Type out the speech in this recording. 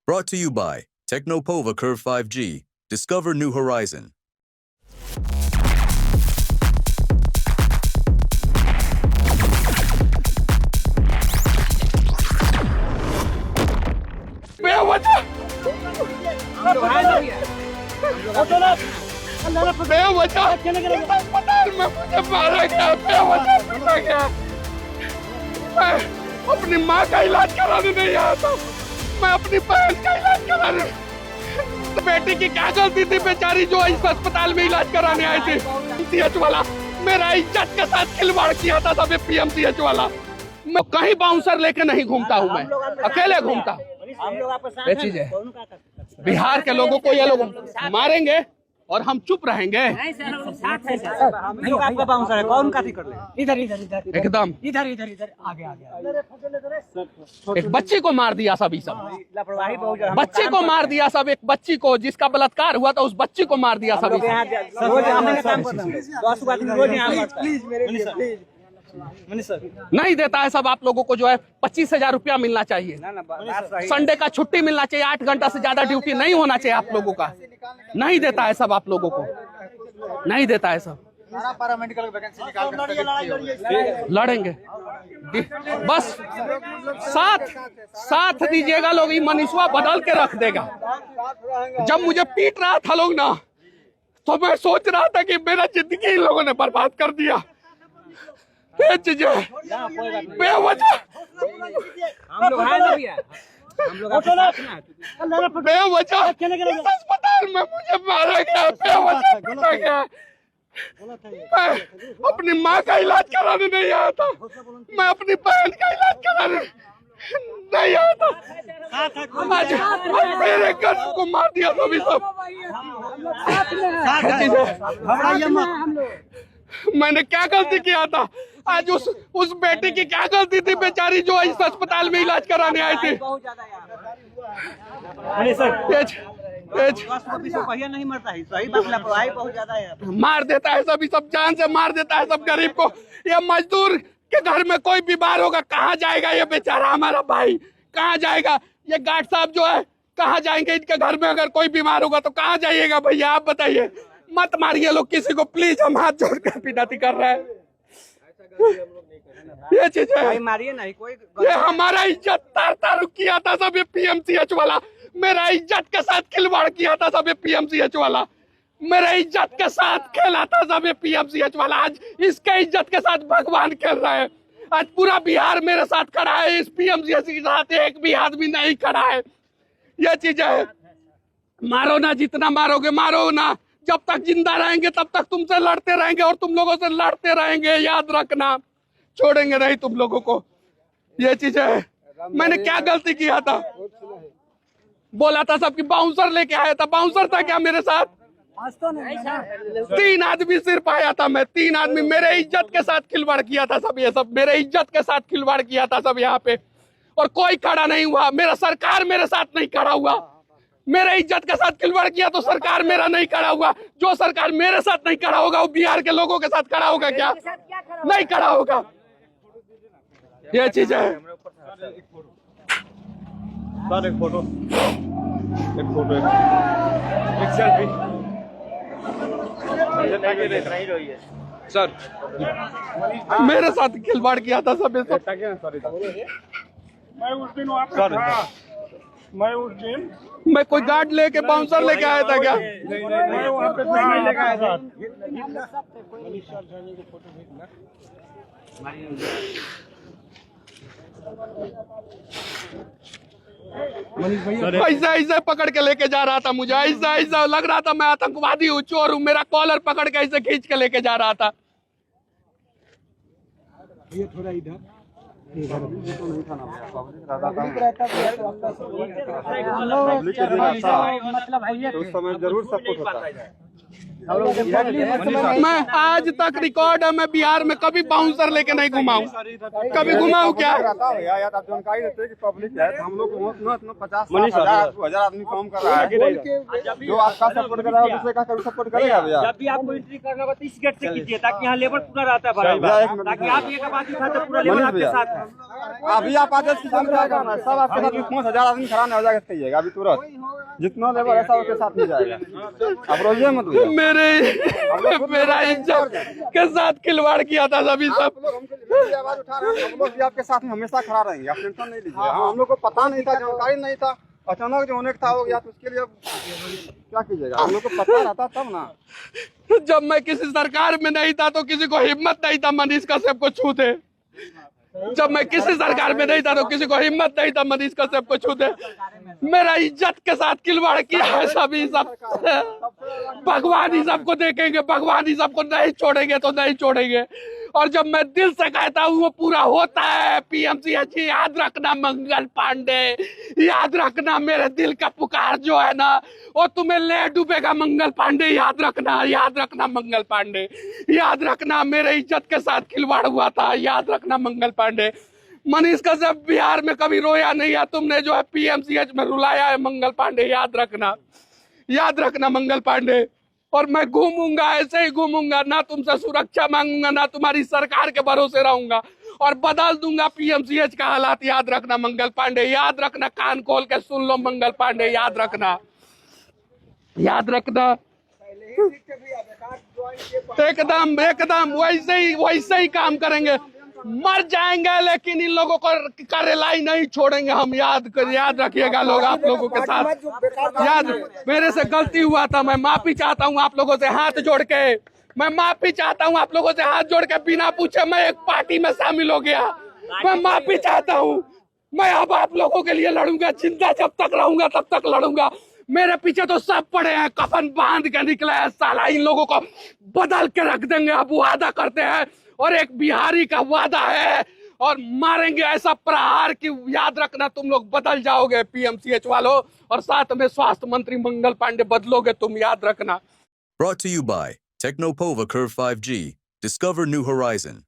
Brought to you by Technopova Curve 5G. Discover new horizon. अपनी माँ का इलाज कराने नहीं आया था, मैं अपनी बहन का इलाज कराने। बेटी की क्या गलती थी बेचारी जो इस अस्पताल में इलाज कराने आए थे। पीएमसीएच वाला मेरा इज्जत के साथ खिलवाड़ किया था सब पीएमसीएच वाला। मैं कहीं बाउंसर लेके नहीं घूमता हूँ, मैं अकेले घूमता हूँ। ये चीज है, बिहार के लोगों को ये लोग मारेंगे और हम चुप रहेंगे। आपका बाउंसर है, कौन काफी कर ले? इधर इधर इधर एकदम इधर इधर इधर आगे आगे। एक बच्ची को मार दिया सब, लापरवाही बहुत ज्यादा। बच्ची को मार दिया सब, एक बच्ची को जिसका बलात्कार हुआ था उस बच्ची को मार दिया सब। रोज आने का काम करता हूं, 10 आदमी रोज यहाँ मरता है। प्लीज मेरे लिए प्लीज नहीं देता है सब। आप लोगों को जो है 25,000 रुपया मिलना चाहिए, संडे का छुट्टी मिलना चाहिए, 8 घंटा से ज्यादा ड्यूटी नहीं होना चाहिए आप लोगों का। नहीं देता है सब, आप लोगों को नहीं देता है सब। पैरामेडिकल वैकेंसी निकाल लड़ेंगे बस, साथ दीजिएगा लोग। ये मनीषवा बदल के रख देगा। जब मुझे पीट रहा था लोग ना, तो मैं सोच रहा था कि मेरा जिंदगी इन लोगों ने बर्बाद कर दिया। बेवजह हम लोग हैं ना भैया, हम लोग आपके साथ ना। बेवजह इस अस्पताल में मुझे मारा गया, बेवजह पीटा गया। मैं अपनी माँ का इलाज कराने नहीं आया था, मैं अपनी बहन का इलाज कराने नहीं आया था। आज मेरे घर को मार दिया सभी सब। मैंने क्या गलती किया था? आज उस बेटी की क्या गलती थी बेचारी जो इस अस्पताल में इलाज कराने आई थी। नहीं मरता है, सही बात, लापरवाही बहुत ज्यादा है। मार देता है सभी सब, जान से मार देता है सब गरीब को। ये मजदूर के घर में कोई बीमार होगा, कहाँ जाएगा ये बेचारा हमारा भाई? कहाँ जाएगा? ये गार्ड साहब जो है कहाँ जाएंगे? इनके घर में अगर कोई बीमार होगा तो कहाँ जाइएगा भैया? आप बताइए। मत मारिए लोग किसी को प्लीज, हम हाथ जोड़कर विनती कर रहे हैं। ये चीज है, मारिए नहीं कोई। ये हमारा इज्जत तार किया था सब पीएमसीएच वाला। मेरा इज्जत के साथ खिलवाड़ किया था सब पीएमसीएच वाला। मेरा इज्जत के साथ खेला था सब पीएमसीएच वाला। आज इसके इज्जत के साथ भगवान खेल रहा है। आज पूरा बिहार मेरे साथ खड़ा है, इस पीएमसीएच के साथ एक भी आदमी नहीं खड़ा है। ये चीज है, मारो ना, जितना मारोगे मारो ना। जब तक जिंदा रहेंगे तब तक तुमसे लड़ते रहेंगे और तुम लोगों से लड़ते रहेंगे, याद रखना। छोड़ेंगे नहीं तुम लोगों को। ये चीज है, मैंने क्या गलती किया था? बोला था सबकी बाउंसर लेके आया था, बाउंसर था क्या मेरे साथ? आज तो नहीं है। 3 आदमी सिर्फ आया था, मैं 3 आदमी। मेरे इज्जत के साथ खिलवाड़ किया था सब, ये सब मेरे इज्जत के साथ खिलवाड़ किया था सब यहाँ पे, और कोई खड़ा नहीं हुआ। मेरा सरकार मेरे साथ नहीं खड़ा हुआ। मेरे इज्जत के साथ खिलवाड़ किया तो सरकार मेरा नहीं खड़ा हुआ। जो सरकार मेरे साथ नहीं खड़ा होगा वो बिहार के लोगों के साथ खड़ा होगा क्या? नहीं खड़ा होगा। ये चीज है। सर एक फोटो, एक सेल्फी सर, मेरे साथ खिलवाड़ किया था सब। मैं उस दिन वहाँ पे था, मैं कोई गार्ड लेके बाउंसर लेके आया था क्या? मैं वहाँ पे लेके आया था। ऐसा पकड़ के लेके जा रहा था मुझे, ऐसा लग रहा था मैं आतंकवादी हूँ, चोर हूँ। मेरा कॉलर पकड़ के ऐसे खींच के लेके जा रहा था। ये थोड़ा इधर मतलब है, तो उस समय जरूर सब कुछ होता है। मैं आज तक रिकॉर्ड है, मैं बिहार में कभी बाउंसर लेके नहीं घुमा हूँ। कभी घुमा हूँ क्या? यार आप जानकारी देते हैं कि पब्लिक है, हम लोग 50,000 आदमी काम कर रहा है, जो आपका सपोर्ट कर रहा है दूसरे का कभी सपोर्ट करेगा भैया? जब भी आपको एंट्री करना होगा तो इस गेट से कीजिए, ताकि यहाँ लेबर पूरा रहता है भरा हुआ, ताकि आप एक बात उठाते पूरा लेबर आपके साथ है। अभी आप आते किसान क्या करना, सब आपके साथ 5,000 आदमी खड़ा नहीं हो जाएगा, कहिएगा अभी तुरंत जितना लेबर है सब आपके साथ नहीं जाएगा। अब रोइए मत भैया। मेरा इज्जत के साथ खिलवाड़ किया था सभी सब। आवाज उठा रहे हैं, हम लोग भी आपके साथ में हमेशा खड़ा रहेंगे, आप टेंशन नहीं लीजिए। हम लोग को पता नहीं था, जानकारी नहीं था, अचानक जो होने का था हो गया, तो उसके लिए क्या कीजिएगा? हम लोग को पता रहता तब ना। जब मैं किसी सरकार में नहीं था तो किसी को हिम्मत नहीं था मनीष कश्यप को छूते। जब मैं किसी सरकार में नहीं था तो किसी को हिम्मत नहीं था मनीष कश्यप को छूते। मेरा इज्जत के साथ खिलवाड़ किया है सभी सब। भगवान ही सबको देखेंगे, भगवान ही सबको नहीं छोड़ेंगे तो नहीं छोड़ेंगे। और जब मैं दिल से कहता हूँ वो पूरा होता है। पीएमसीएच याद रखना मंगल पांडे, याद रखना मेरे दिल का पुकार जो है ना वो तुम्हें ले डूबेगा मंगल पांडे। याद रखना, याद रखना मंगल पांडे, याद रखना मेरे इज्जत के साथ खिलवाड़ हुआ था। याद रखना मंगल पांडे। मनीष कश्यप बिहार में कभी रोया नहीं है, तुमने जो है पीएमसीएच में रुलाया है मंगल पांडे। याद रखना, याद रखना मंगल पांडे। और मैं घूमूंगा, ऐसे ही घूमूंगा, ना तुमसे सुरक्षा मांगूंगा, ना तुम्हारी सरकार के भरोसे रहूंगा और बदल दूंगा पीएमसीएच का हालात। याद रखना मंगल पांडे, याद रखना, कान खोल के सुन लो मंगल पांडे। याद रखना, याद रखना। एकदम एकदम वैसे ही काम करेंगे। मर जाएंगे लेकिन इन लोगों को का रिलाई नहीं छोड़ेंगे हम। याद रखिएगा लोग, आप लोगों के साथ। याद, मेरे से गलती हुआ था, मैं माफी चाहता हूँ आप लोगों से हाथ जोड़ के। मैं माफी चाहता हूँ आप लोगों से हाथ जोड़ के, बिना पूछे मैं एक पार्टी में शामिल हो गया। मैं माफी चाहता हूँ। मैं अब आप लोगों के लिए लड़ूंगा, जिंदा जब तक रहूंगा तब तक लड़ूंगा। मेरे पीछे तो सब पड़े हैं, कफन बांध के निकले हैं। साला इन लोगों को बदल के रख देंगे, अब वादा करते हैं। और एक बिहारी का वादा है, और मारेंगे ऐसा प्रहार कि याद रखना तुम लोग बदल जाओगे पीएमसीएच वालों। और साथ में स्वास्थ्य मंत्री मंगल पांडे बदलोगे तुम, याद रखना। Brought to you by Technopova Curve 5G. Discover new horizon.